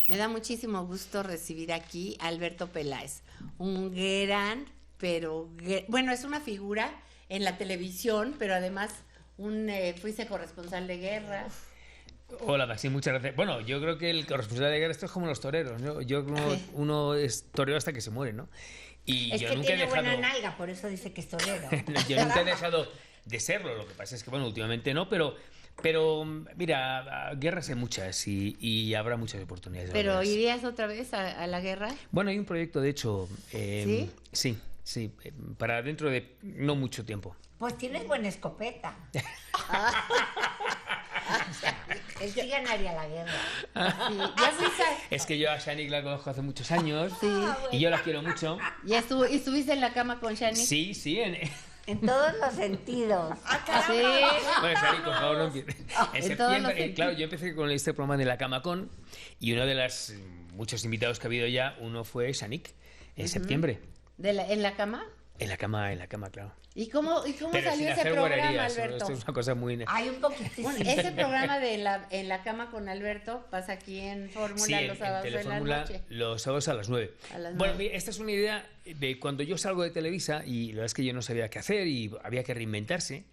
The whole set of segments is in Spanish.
Me da muchísimo gusto recibir aquí a Alberto Peláez, un gran, bueno, es una figura en la televisión, pero además fuiste corresponsal de guerra. Hola, Maxi, muchas gracias. Bueno, yo creo que el corresponsal de guerra esto es como los toreros, ¿no? Uno es torero hasta que se muere, ¿no? Y es yo que nunca tiene he dejado... buena nalga, por eso dice que es torero. Yo nunca he dejado de serlo, lo que pasa es que, bueno, últimamente no, pero mira, guerras hay muchas y habrá muchas oportunidades. ¿Pero irías otra vez a la guerra? Bueno, hay un proyecto, de hecho... ¿Sí? Sí, para dentro de no mucho tiempo. Pues tienes buena escopeta. Él sí ganaría la guerra. Sí, ya fuiste Es que yo a Shanik la conozco hace muchos años bueno. y yo la quiero mucho. ¿Y estuviste en la cama con Shani? Sí. En todos los sentidos. Sí. Bueno, Shanik, por favor, no empieces. En septiembre, claro, yo empecé con este programa de la Cama Con y uno de los muchos invitados que ha habido ya, uno fue Shanik en septiembre. ¿En la cama? En la cama, claro. ¿Y cómo Pero salió sin ese hacer programa, guarrerías, Alberto? esto es una cosa muy... Hay un poquitísimo. Bueno, ese programa de En la cama con Alberto pasa aquí en Fórmula los sábados en de la Telefórmula, noche. los sábados a las 9. Bueno, mira, esta es una idea de cuando yo salgo de Televisa y la verdad es que yo no sabía qué hacer y había que reinventarse.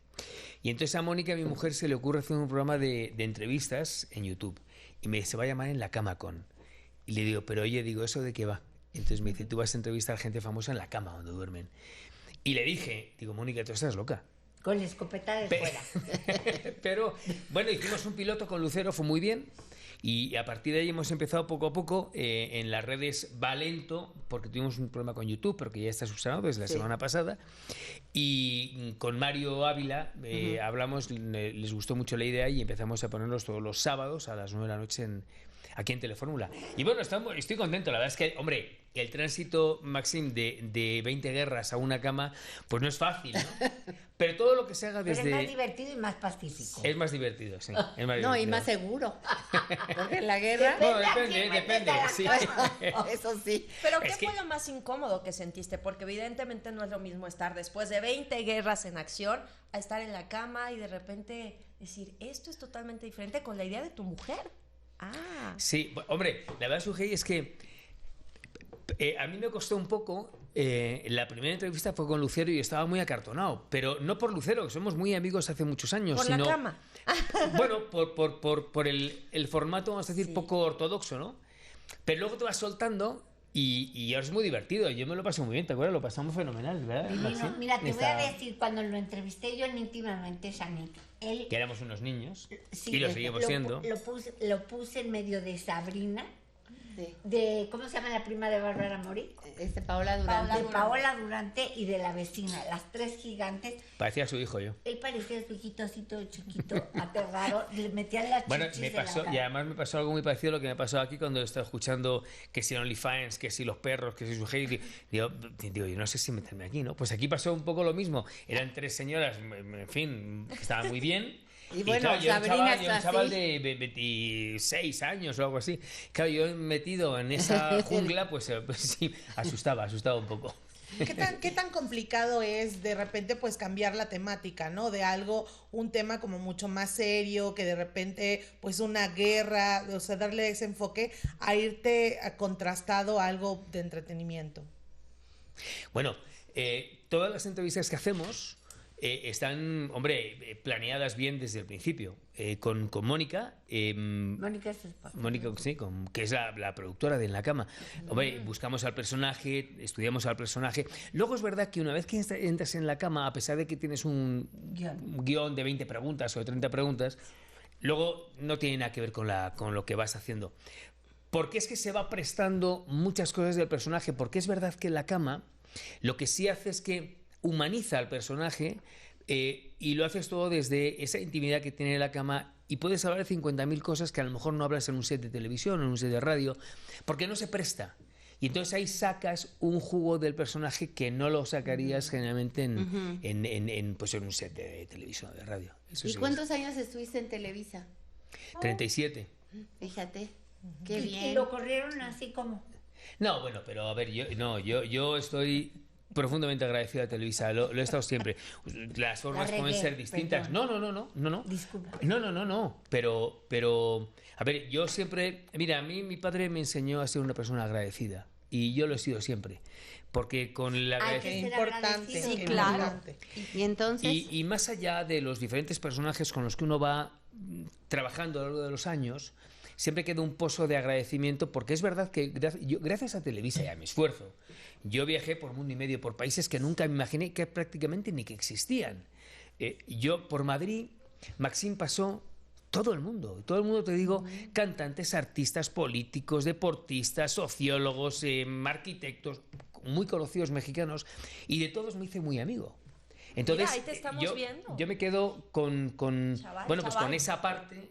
Y entonces a Mónica, mi mujer, se le ocurre hacer un programa de entrevistas en YouTube. Y me dice, se va a llamar En la cama con. Y le digo, pero oye, ¿eso de qué va? Entonces me dice, tú vas a entrevistar a gente famosa en la cama donde duermen. Y le dije, Mónica, tú estás loca. Con la escopeta de fuera. Pero, bueno, hicimos un piloto con Lucero, fue muy bien. Y a partir de ahí hemos empezado poco a poco en las redes, va lento, porque tuvimos un problema con YouTube, pero que ya está subsanado desde la semana pasada. Y con Mario Ávila hablamos, les gustó mucho la idea y empezamos a ponerlos todos los sábados a las 9 de la noche aquí en Telefórmula. Y bueno, estoy contento. La verdad es que, hombre, el tránsito, Maxim, de 20 guerras a una cama, pues no es fácil, ¿no? Pero todo lo que se haga desde... Pero es más divertido y más pacífico. Es más divertido, sí. Es más No, y divertido. más seguro. Porque en la guerra... No, depende, sí. Eso sí. Pero ¿qué fue lo más incómodo que sentiste? Porque evidentemente no es lo mismo estar después de 20 guerras en acción a estar en la cama y de repente decir, esto es totalmente diferente con la idea de tu mujer. Sí, hombre, la verdad, Sujei, es que a mí me costó un poco. La primera entrevista fue con Lucero y estaba muy acartonado, pero no por Lucero, que somos muy amigos hace muchos años, Por sino... la cama. Bueno, por el formato, vamos a decir, poco ortodoxo, ¿no? Pero luego te vas soltando y ahora es muy divertido. Yo me lo pasé muy bien, ¿te acuerdas? Lo pasamos fenomenal, ¿verdad? Divino. Mira, te voy a decir, cuando lo entrevisté yo íntimamente, Shanik, él... Que éramos unos niños, Sí, y lo seguimos siendo. Lo puse en medio de Sabrina, Sí. de ¿cómo se llama la prima de Bárbara Mori? Paola Durante. De Paola Durante y de la vecina, las tres gigantes. Parecía su hijo yo. Él parecía su hijito así todo chiquito, aterrado, le metían las Bueno, chichis me en la pasó, cara. y además me pasó algo muy parecido a lo que me pasó aquí cuando estaba escuchando que si OnlyFans, que si los perros, que si su hate. Digo, yo no sé si meterme aquí, ¿no? Pues aquí pasó un poco lo mismo. Eran tres señoras, en fin, que estaban muy bien. Y bueno, claro, yo Sabrina era un chaval de 26 años o algo así. Claro, yo metido en esa jungla, pues sí, asustaba un poco. ¿Qué tan complicado es de repente pues cambiar la temática, ¿no? De un tema como mucho más serio, que de repente pues una guerra, o sea, darle ese enfoque a irte contrastado a algo de entretenimiento? Bueno, todas las entrevistas que hacemos están, hombre, planeadas bien desde el principio. Con Mónica. Mónica es Mónica, sí, que es la productora de En la cama. Hombre, buscamos al personaje, estudiamos al personaje. Luego es verdad que una vez que entras en la cama, a pesar de que tienes un guión de 20 preguntas o de 30 preguntas, luego no tiene nada que ver con lo que vas haciendo. Porque es que se va prestando muchas cosas del personaje. Porque es verdad que en la cama lo que sí hace es que humaniza al personaje y lo haces todo desde esa intimidad que tiene la cama y puedes hablar de 50.000 cosas que a lo mejor no hablas en un set de televisión o en un set de radio porque no se presta. Y entonces ahí sacas un jugo del personaje que no lo sacarías generalmente en un set de televisión o de radio. Eso ¿Y sí cuántos años estuviste en Televisa? 37. Fíjate, qué bien. Y lo corrieron así como... No, bueno, pero a ver, yo estoy profundamente agradecido a Televisa, lo he estado siempre. Las formas regué, pueden ser distintas. perdón. No. Disculpa. No. Pero, a ver, yo siempre, mira, a mí mi padre me enseñó a ser una persona agradecida y yo lo he sido siempre. Porque con la Hay que ser Importante. agradecido. Sí, claro. Importante. Y entonces, y más allá de los diferentes personajes con los que uno va trabajando a lo largo de los años, siempre queda un pozo de agradecimiento, porque es verdad que gracias a Televisa y a mi esfuerzo, yo viajé por mundo y medio, por países que nunca me imaginé que prácticamente ni que existían. Yo por Madrid, Maxim pasó todo el mundo, te digo, cantantes, artistas, políticos, deportistas, sociólogos, arquitectos, muy conocidos mexicanos, y de todos me hice muy amigo. Entonces, Mira, ahí te estamos viendo. yo me quedo con Chaval. con esa parte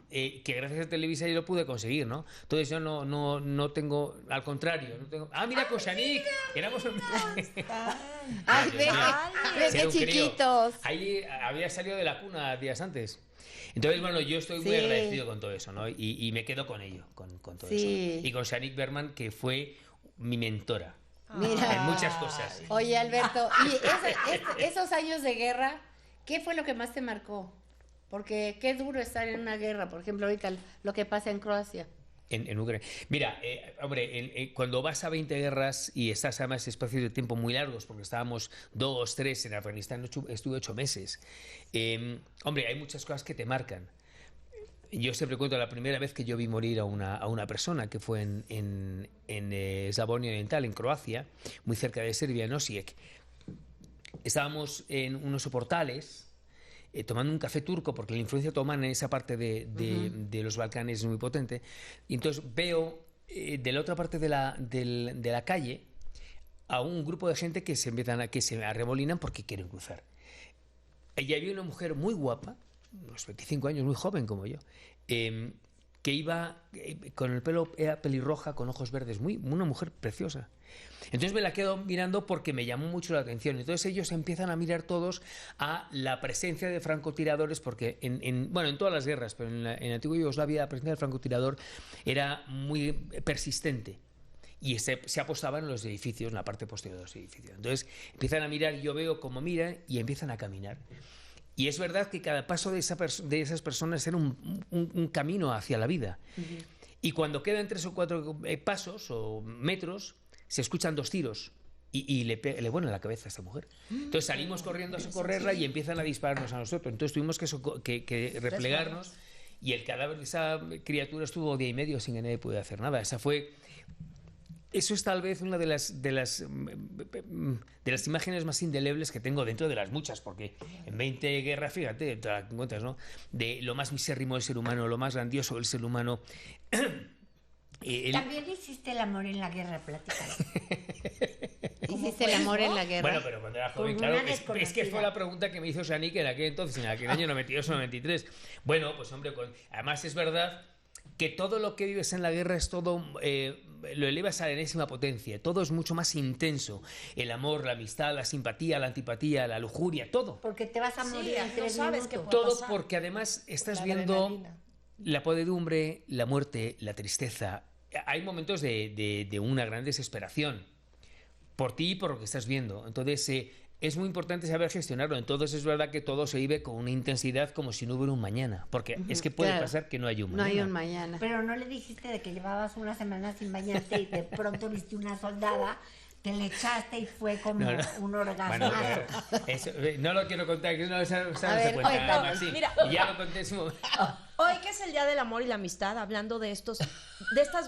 que gracias a Televisa yo lo pude conseguir, ¿no? Entonces yo no tengo, al contrario, no tengo... ¡Ah, mira, con Shanique! Éramos... ¡ay, Dios ve, mío. ve Era qué un crío. chiquitos! Ahí había salido de la cuna días antes. Entonces, bueno, yo estoy muy Sí. agradecido con todo eso, ¿no? Y me quedo con ello, con todo Sí. eso. Y con Shanique Berman, que fue mi mentora Mira. en muchas cosas. Oye, Alberto, y esos años de guerra, ¿qué fue lo que más te marcó? Porque qué duro estar en una guerra, por ejemplo, ahorita lo que pasa en Croacia. En Ucrania. Mira, hombre, cuando vas a 20 guerras y estás además espacios de tiempo muy largos, porque estábamos 2, 3 en Afganistán, estuve 8 meses. Hombre, hay muchas cosas que te marcan. Yo siempre cuento la primera vez que yo vi morir a una persona, que fue en Slavonia Oriental, en Croacia, muy cerca de Serbia, en Osijek. Estábamos en unos soportales tomando un café turco, porque la influencia otomana en esa parte de los Balcanes es muy potente. Y entonces veo de la otra parte de la calle a un grupo de gente que se arremolinan porque quieren cruzar. Y había una mujer muy guapa, unos 25 años, muy joven como yo, que iba con el pelo, era pelirroja, con ojos verdes, una mujer preciosa. Entonces me la quedo mirando porque me llamó mucho la atención. Entonces ellos empiezan a mirar todos a la presencia de francotiradores, porque en todas las guerras, pero en la antigua Yugoslavia la presencia del francotirador era muy persistente. Y se apostaba en los edificios, en la parte posterior de los edificios. Entonces empiezan a mirar, yo veo cómo miran y empiezan a caminar. Y es verdad que cada paso de esas personas era un camino hacia la vida. Uh-huh. Y cuando quedan 3 o 4 pasos o metros, se escuchan 2 tiros y le vuelan la cabeza a esta mujer. Entonces salimos corriendo a socorrerla y empiezan a dispararnos a nosotros. Entonces tuvimos que replegarnos y el cadáver de esa criatura estuvo 1 día y medio sin que nadie pudiera hacer nada. Eso es tal vez una de las imágenes más indelebles que tengo dentro de las muchas, porque en 20 guerras, fíjate, te las encuentras, ¿no? De lo más misérrimo del ser humano, lo más grandioso del ser humano. También hiciste el amor en la guerra, platícalo. ¿Hiciste el amor en la guerra? Bueno, pero cuando era joven, claro, es que fue la pregunta que me hizo Shanique en aquel entonces, en aquel año 92 o 93. Bueno, pues hombre, además es verdad que todo lo que vives en la guerra es todo, lo elevas a la enésima potencia, todo es mucho más intenso, el amor, la amistad, la simpatía, la antipatía, la lujuria, todo. Porque te vas a morir en 3 sabes minutos. Todo porque además estás viendo la podredumbre, la muerte, la tristeza. Hay momentos de una gran desesperación por ti y por lo que estás viendo. Entonces es muy importante saber gestionarlo. Entonces es verdad que todo se vive con una intensidad como si no hubiera un mañana, porque es que puede pasar que no hay un mañana. No hay un mañana. Pero no le dijiste de que llevabas una semana sin bañarte y de pronto viste una soldada, te le echaste y fue como un orgasmo. Bueno, no lo quiero contar, que no se cuenta, Maxim. Mira, ya lo conté en su momento. Hoy que es el Día del Amor y la Amistad, hablando de estas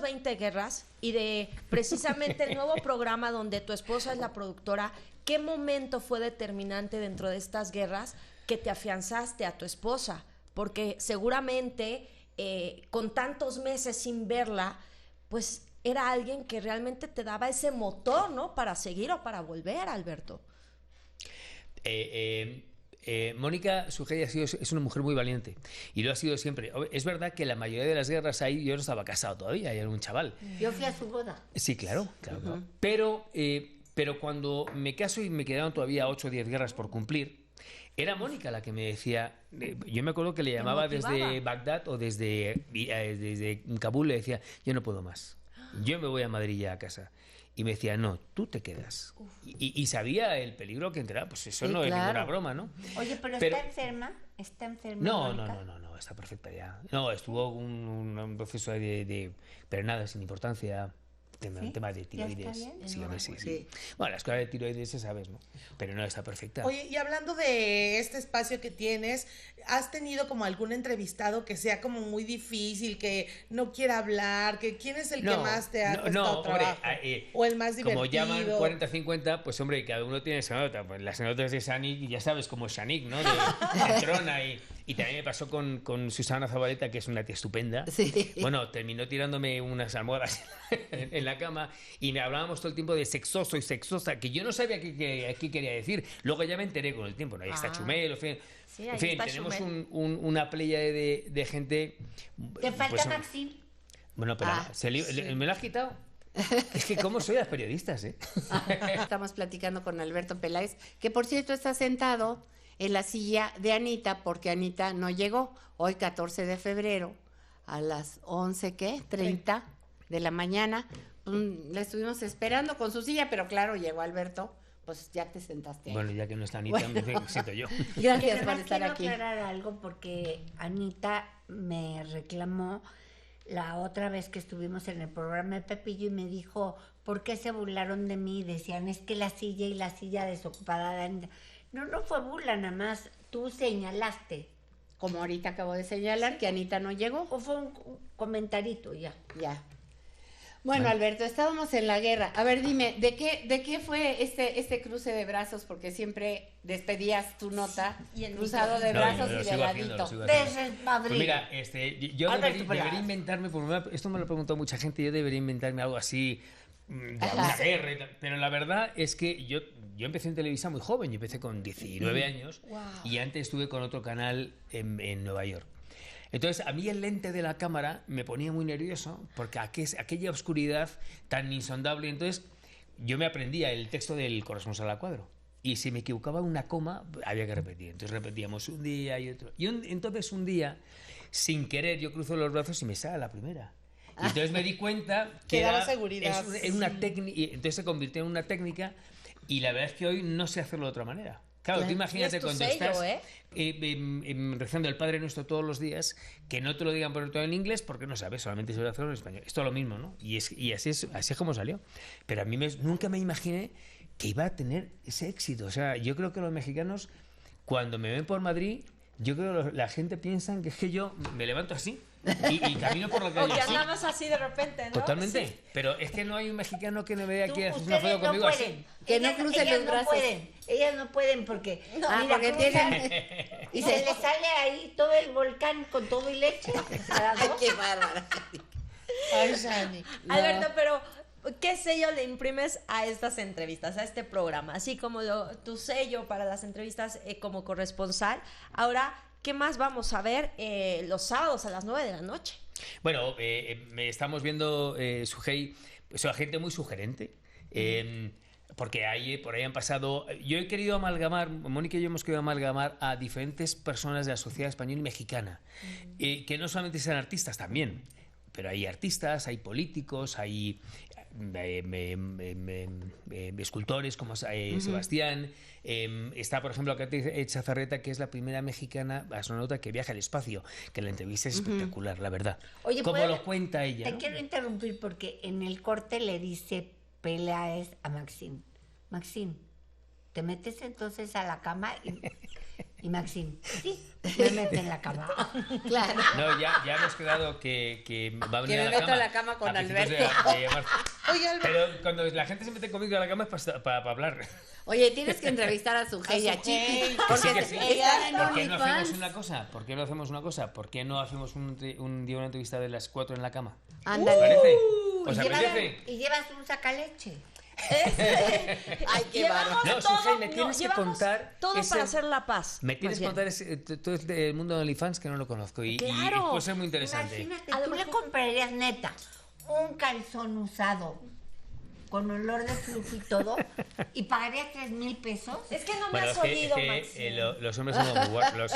20 guerras y de precisamente el nuevo programa donde tu esposa es la productora, ¿qué momento fue determinante dentro de estas guerras que te afianzaste a tu esposa? Porque seguramente con tantos meses sin verla, pues era alguien que realmente te daba ese motor, ¿no? Para seguir o para volver, Alberto. Mónica Sugey es una mujer muy valiente y lo ha sido siempre. Es verdad que la mayoría de las guerras ahí yo no estaba casado todavía, era un chaval. Yo fui a su boda. Sí, claro. Pero cuando me caso y me quedaron todavía 8 o 10 guerras por cumplir, era Mónica la que me decía, yo me acuerdo que le llamaba desde Bagdad o desde Kabul, le decía, yo no puedo más, yo me voy a Madrid ya a casa. Y me decía, no, tú te quedas. Y sabía el peligro que entraba. Pues eso no es ninguna broma, ¿no? Oye, pero ¿está enferma? ¿Está enferma? No, está perfecta ya. No, estuvo un proceso pero nada, sin importancia. Tema de tiroides. Sí. Bueno, las cosas de tiroides se sabes, ¿no? Pero no, está perfecta. Oye, y hablando de este espacio que tienes, ¿has tenido como algún entrevistado que sea como muy difícil, que no quiera hablar? ¿Quién es el que más te ha costado trabajo? ¿O el más divertido? Como llaman 40-50, pues hombre, cada uno tiene su nota. Pues las notas de Shanik, ya sabes, como Shanik, ¿no? De Trona y también me pasó con Susana Zabaleta, que es una tía estupenda. Sí. Bueno, terminó tirándome unas almohadas en la cama y me hablábamos todo el tiempo de sexoso y sexosa, que yo no sabía qué quería decir. Luego ya me enteré con el tiempo, ¿no? Ahí está Chumel, en fin, tenemos una playa de gente... ¿Te falta Maxim? Bueno, pero ¿me lo has quitado? Es que cómo soy las periodistas, ¿eh? Estamos platicando con Alberto Peláez, que por cierto está sentado en la silla de Anita, porque Anita no llegó. Hoy, 14 de febrero, a las 11:30 de la mañana, la estuvimos esperando con su silla, pero claro, llegó Alberto, pues ya te sentaste ahí. Bueno, ya que no está Anita, me siento yo. Gracias por estar quiero aquí. aclarar algo, porque Anita me reclamó la otra vez que estuvimos en el programa de Pepillo y me dijo, ¿por qué se burlaron de mí? Decían, es que la silla desocupada de Anita. No fue burla, nada más tú señalaste. Como ahorita acabo de señalar, que Anita no llegó. O fue un comentarito ya. Bueno, Alberto, estábamos en la guerra. A ver, dime, ¿de qué fue este cruce de brazos? Porque siempre despedías tu nota cruzado de brazos y de ladito. Desde Madrid. Pues mira, yo debería inventarme, esto me lo preguntó mucha gente, yo debería inventarme algo así de una guerra y tal, pero la verdad es que yo empecé en televisión muy joven, yo empecé con 19 años y antes estuve con otro canal en Nueva York. Entonces, a mí el lente de la cámara me ponía muy nervioso porque aquella oscuridad tan insondable. Entonces, yo me aprendía el texto del corresponsal a cuadro. Y si me equivocaba una coma, había que repetir. Entonces, repetíamos un día y otro. Y entonces, un día, sin querer, yo cruzo los brazos y me sale la primera. Y entonces me di cuenta que daba seguridad. Era una técnica. Entonces, se convirtió en una técnica. Y la verdad es que hoy no sé hacerlo de otra manera. Claro, tú imagínate cuando estás rezando el Padre Nuestro todos los días, que no te lo digan por todo en inglés porque no sabes, solamente se va a hacerlo en español. Esto es lo mismo, ¿no? Y así es como salió. Pero a mí nunca me imaginé que iba a tener ese éxito. O sea, yo creo que los mexicanos, cuando me ven por Madrid, yo creo que la gente piensa que es que yo me levanto así y camino por la calle. O que andabas así de repente, ¿no? Totalmente. Sí. pero es que no hay un mexicano que me vea aquí hacer una foto conmigo así. Que no crucen los brazos. Ellas no pueden porque, porque tienen... y se les sale ahí todo el volcán con todo y leche. Ay, qué bárbara. Ay, Shani. Alberto, pero ¿qué sello le imprimes a estas entrevistas, a este programa? Así como tu sello para las entrevistas como corresponsal. Ahora, ¿qué más vamos a ver los sábados a las 9 de la noche? Bueno, estamos viendo Sujei, es una gente muy sugerente. Porque por ahí han pasado... Yo he querido amalgamar, Mónica y yo hemos querido amalgamar a diferentes personas de la sociedad española y mexicana, que no solamente sean artistas también, pero hay artistas, hay políticos, hay escultores como Sebastián, está por ejemplo Katy Chazarreta, que es la primera mexicana astronauta que viaja al espacio, que la entrevista es espectacular, la verdad. Oye, como lo cuenta ella. Te quiero interrumpir porque en el corte le dice Peláez a Maxim, ¿te metes entonces a la cama? Y Maxim, sí, me meto en la cama. Claro. No, ya hemos quedado que va a venir Que me meto a la cama con Alberto. Oye, Alberto. Pero cuando la gente se mete conmigo a la cama es para hablar. Oye, tienes que entrevistar a Sujei y a Chiqui. Porque sí. están en ¿Por qué no hacemos OnlyFans. una cosa? ¿Por qué no hacemos un día una entrevista de las 4 en la cama? Ándale. ¿Os parece? ¿Os apetece? Y llevas un sacaleche. Ay, qué bárbaro. No, Sujei, me tienes que contar todo para hacer la paz. Me tienes que contar todo el mundo de OnlyFans que no lo conozco y puede ser muy interesante. Imagínate, tú le comprarías neta un calzón usado con olor de flujo y todo y pagarías 3,000 pesos. Es que no me has oído, Maxim. Los hombres somos muy guapos.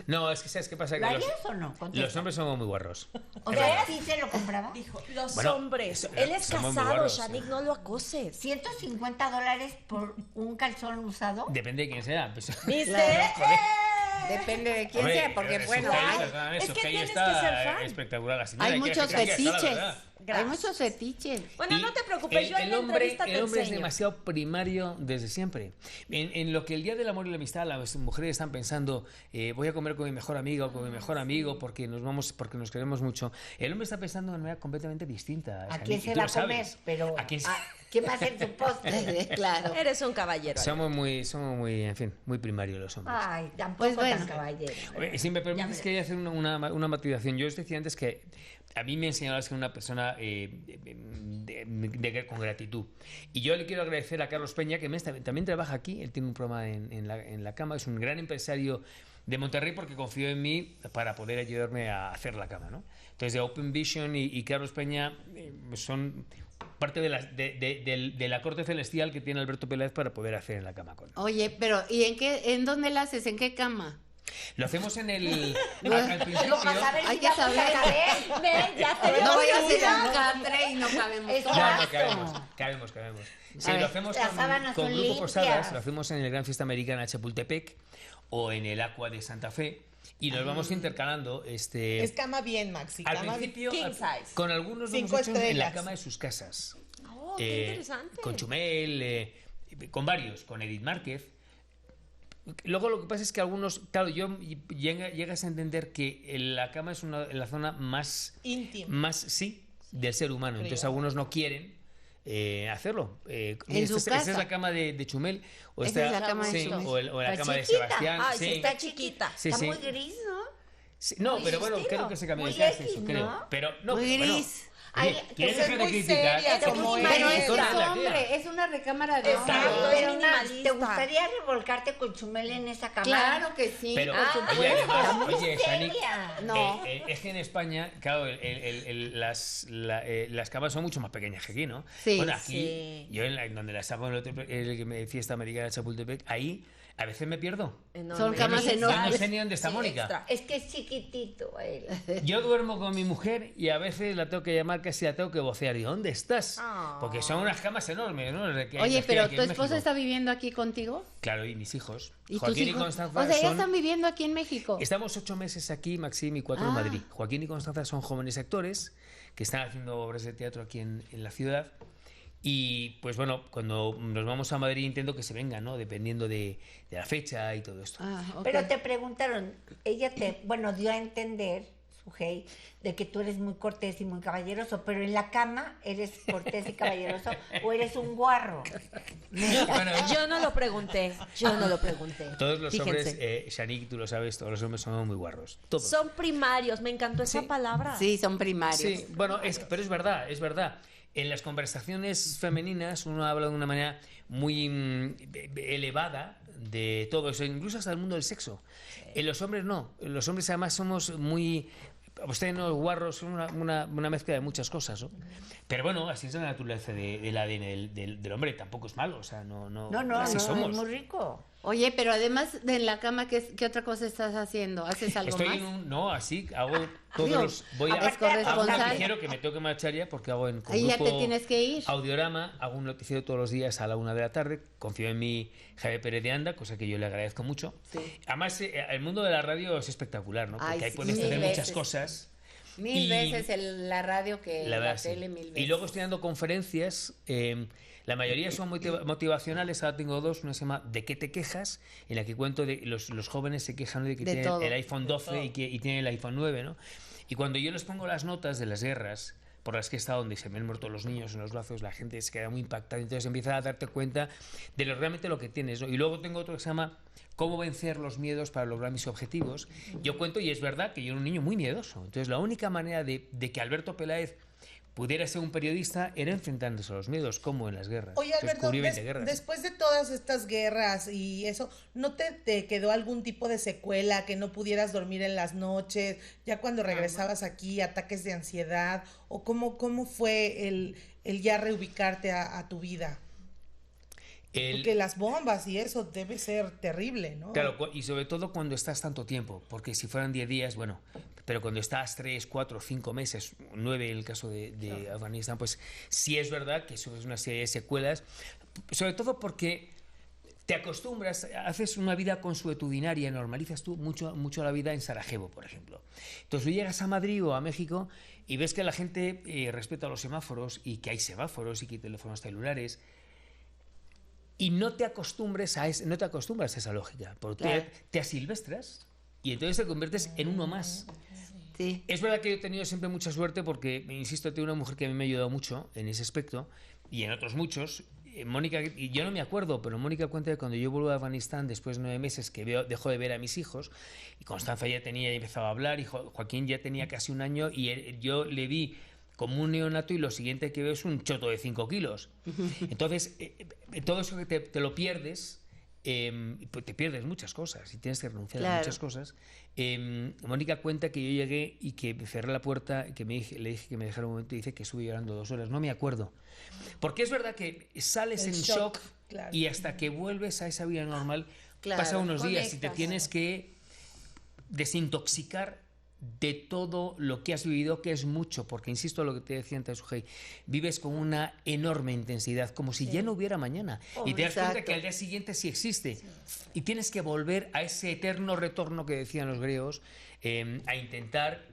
No, es que ¿sabes qué pasa? ¿Lo Que harías o no? Contesta. los hombres somos muy guarros. O sea, ¿sí se lo compraba? Dijo, los Bueno, hombres. eso- Él es somos muy casado, guarros, Shanique, no lo acoses. $150 por un calzón usado. Depende de quién sea. Pues, ¿Viste? Depende de quién hombre, sea, porque bueno, Sujei, hay, perdóname, es que Sujei tienes está que ser fan. espectacular. La señora, hay hay que muchos decir que está, la fetiches. verdad. Hay Gracias. muchos fetiches. Bueno, Y no te preocupes, yo en la entrevista te el hombre es enseño. demasiado primario desde siempre. En lo que el Día del Amor y la Amistad las mujeres están pensando, voy a comer con mi mejor amiga o con mi mejor amigo porque nos queremos mucho. El hombre está pensando de una manera completamente distinta. ¿A Shani, quién y se tú va lo a comer? sabes. Pero ¿A quién se- ¿quién va a hacer su postre? Claro. Eres un caballero. somos muy, en fin, muy primarios los hombres. Ay, tampoco Pues bueno. tan caballero. Oye, si me permites, quería hacer una matización. Yo os decía antes que a mí me enseñaron a ser una persona con gratitud. Y yo le quiero agradecer a Carlos Peña, que también trabaja aquí. Él tiene un programa en la cama. Es un gran empresario de Monterrey porque confió en mí para poder ayudarme a hacer la cama, ¿no? Entonces, de Open Vision y Carlos Peña son parte de la corte celestial que tiene Alberto Peláez para poder hacer en la cama con él. Oye, pero ¿y en dónde la haces? ¿En qué cama? Lo hacemos en el... al principio... Para saber Hay si que vamos a saber. caber. Ven, ya te dio No voy a hacer curiosidad. un catre y no cabemos Es todos. No, Exacto. cabemos. Sí, A ver, lo hacemos las sábanas con son Grupo limpias. Posadas, lo hacemos en el Gran Fiesta Americana de Chapultepec o en el Aqua de Santa Fe y nos vamos intercalando. Es cama bien, Maxi. Al Cama principio, King size. con algunos lo 5 hemos hecho en la estrellas. cama de sus casas. Oh, qué interesante. Con Chumel, con varios, con Edith Márquez. Luego lo que pasa es que algunos, claro, llegas a entender que la cama es la zona más Íntima. sí, del ser humano. Entonces Creo. algunos no quieren hacerlo. En su Esta es casa. la cama de Chumel. O Esa esta, es la cama de sí, Chumel. o la Está cama de chiquita. Sebastián. Ay, sí. sí, está chiquita. Sí, Está sí. muy gris, ¿no? Sí, no, Muy pero bueno, estilo. creo que se cambió Muy de casa, X, eso creo. ¿no? Pero, no, Muy pero bueno. gris. Ay, Oye, ¿quieres pues es dejar de muy criticar? seria, Es como muy es. Pero es Doctora un de la hombre, tía. es una recámara de Exacto. hombre. es Pero minimalista. ¿te gustaría revolcarte con Chumel en esa cama? Claro que sí. Pero, Ah, por oye, supuesto. además, muy oye, Shani, seria. No. es que en España, claro, las camas son mucho más pequeñas que aquí, ¿no? Sí, Bueno, aquí, sí. yo en donde las hago en el fiesta americana de Chapultepec, ahí a veces me pierdo. Son camas Yo no enormes. sé ni dónde está Sí, Mónica. extra. Es que es chiquitito él. Yo duermo con mi mujer y a veces la tengo que llamar, casi la tengo que vocear. ¿Y dónde estás? Ah. Porque son unas camas enormes, ¿no? Oye, pero ¿tu esposa está viviendo aquí contigo? Claro, y mis hijos. ¿Y tus Joaquín y hijos? Constanza O sea, ya son... están viviendo aquí en México. Estamos 8 meses aquí, Maxim, y 4 en Ah. Madrid. Joaquín y Constanza son jóvenes actores que están haciendo obras de teatro aquí en la ciudad. Y pues bueno, cuando nos vamos a Madrid intento que se vengan, ¿no? Dependiendo de la fecha y todo esto. Ah, ok. Pero te preguntaron, ella bueno, dio a entender, Sujei, de que tú eres muy cortés y muy caballeroso, pero en la cama eres cortés y caballeroso o eres un guarro. Bueno, Yo no lo pregunté. todos los Fíjense. hombres, Shanique, tú lo sabes, todos los hombres son muy guarros. Todos. Son primarios. Me encantó esa Sí. palabra. Sí, son primarios. Sí, bueno, pero es verdad, es verdad. En las conversaciones femeninas uno habla de una manera muy elevada de todo eso, incluso hasta el mundo del sexo. En los hombres no. Los hombres además somos muy... Ustedes no, guarros, son una mezcla de muchas cosas, ¿no? Pero bueno, así es la naturaleza del ADN del hombre, tampoco es malo, o sea, no, así somos. es muy rico. Oye, pero además de en la cama, ¿qué otra cosa estás haciendo? ¿Haces algo Estoy más? no, así, hago todos Dios, los... Voy a ¿eres hago un corresponsal? noticiero que me tengo que marchar ya porque hago con Ahí ya te grupo tienes que ir. Audiorama, hago un noticiero todos los días a la 1 de la tarde, confío en mi Javier Pérez de Anda, cosa que yo le agradezco mucho. Sí. Además, el mundo de la radio es espectacular, ¿no? Porque Ay, ahí sí, puedes mil hacer muchas veces. cosas. Mil Y- veces la radio que la, verdad, sí. tele, mil veces. Y luego estoy dando conferencias, la mayoría son motivacionales, ahora tengo 2, una se llama ¿De qué te quejas?, en la que cuento de los jóvenes se quejan de que De tienen todo. el iPhone 12 y tienen el iPhone 9, ¿no? Y cuando yo les pongo las notas de las guerras por las que he estado, donde se me han muerto los niños en los brazos, la gente se queda muy impactada, entonces empieza a darte cuenta de realmente lo que tienes, ¿no? Y luego tengo otro que se llama ¿Cómo vencer los miedos para lograr mis objetivos? Yo cuento, y es verdad, que yo era un niño muy miedoso. Entonces, la única manera de que Alberto Peláez pudiera ser un periodista era enfrentándose a los miedos, como en las guerras. Oye, Entonces, Alberto, cubrí 20 guerras. después de todas estas guerras y eso, ¿no te quedó algún tipo de secuela, que no pudieras dormir en las noches, ya cuando regresabas aquí, ataques de ansiedad? ¿O cómo fue el ya reubicarte a tu vida? Porque las bombas y eso debe ser terrible, ¿no? Claro, y sobre todo cuando estás tanto tiempo, porque si fueran 10 días, bueno, pero cuando estás 3, 4, 5 meses, 9 en el caso de Afganistán, pues sí es verdad que eso es una serie de secuelas, sobre todo porque te acostumbras, haces una vida consuetudinaria, normalizas tú mucho la vida en Sarajevo, por ejemplo. Entonces tú llegas a Madrid o a México y ves que la gente respeta los semáforos y que hay semáforos y que hay teléfonos celulares. Y no te acostumbras a esa lógica, porque Claro. te asilvestras y entonces te conviertes en uno más. Sí. Es verdad que yo he tenido siempre mucha suerte porque, insisto, tengo una mujer que a mí me ha ayudado mucho en ese aspecto y en otros muchos. Mónica, y yo no me acuerdo, pero Mónica cuenta que cuando yo vuelvo a Afganistán después de 9 meses que dejo de ver a mis hijos, y Constanza ya empezaba a hablar, y Joaquín ya tenía casi un año, y yo le vi como un neonato y lo siguiente que veo es un choto de 5 kilos. Entonces, todo eso que te lo pierdes, pues te pierdes muchas cosas y tienes que renunciar a Claro. muchas cosas. Mónica cuenta que yo llegué y que cerré la puerta y que le dije que me dejara un momento y dice que estuve llorando 2 horas. No me acuerdo. Porque es verdad que sales El en shock, shock claro. y hasta que vuelves a esa vida normal Claro, pasa unos días y te conectas. tienes que desintoxicar de todo lo que has vivido, que es mucho, porque insisto en lo que te decía antes, Sujei, vives con una enorme intensidad, como si ya no hubiera mañana. Y te das cuenta exacto. que al día siguiente sí existe. Y tienes que volver a ese eterno retorno que decían los griegos, a intentar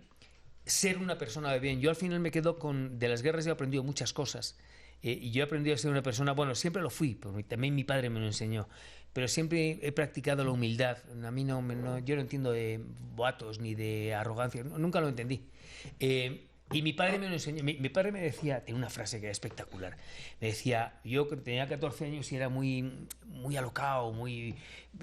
ser una persona de bien. Yo al final me quedo de las guerras he aprendido muchas cosas. Y yo he aprendido a ser una persona, bueno, siempre lo fui, porque también mi padre me lo enseñó, pero siempre he practicado la humildad. A mí yo no entiendo de boatos ni de arrogancia, nunca lo entendí. Y mi padre me lo enseñó. Mi padre me decía, tiene una frase que era espectacular. Me decía, yo que tenía 14 años y era muy alocado,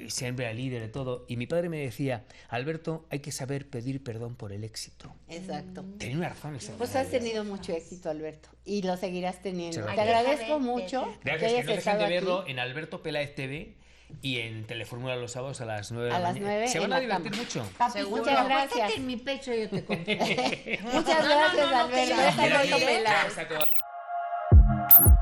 siempre era líder de todo. Y mi padre me decía, Alberto, hay que saber pedir perdón por el éxito. Exacto. Tenía una razón Pues has extraordinaria. tenido mucho éxito, Alberto, y lo seguirás teniendo. Muchas Te gracias. agradezco mucho Gracias, que que hayas no dejen estado de aquí. verlo en Alberto Peláez TV y en Telefórmula los sábados a las 9 de A la las mañana. 9 Se van en a la divertir cama. mucho. Papito, Muchas gracias. acuéstate en mi pecho y yo te conté. Muchas gracias, Alberto. ya. Es Alberto Gracias Peláez. a todos.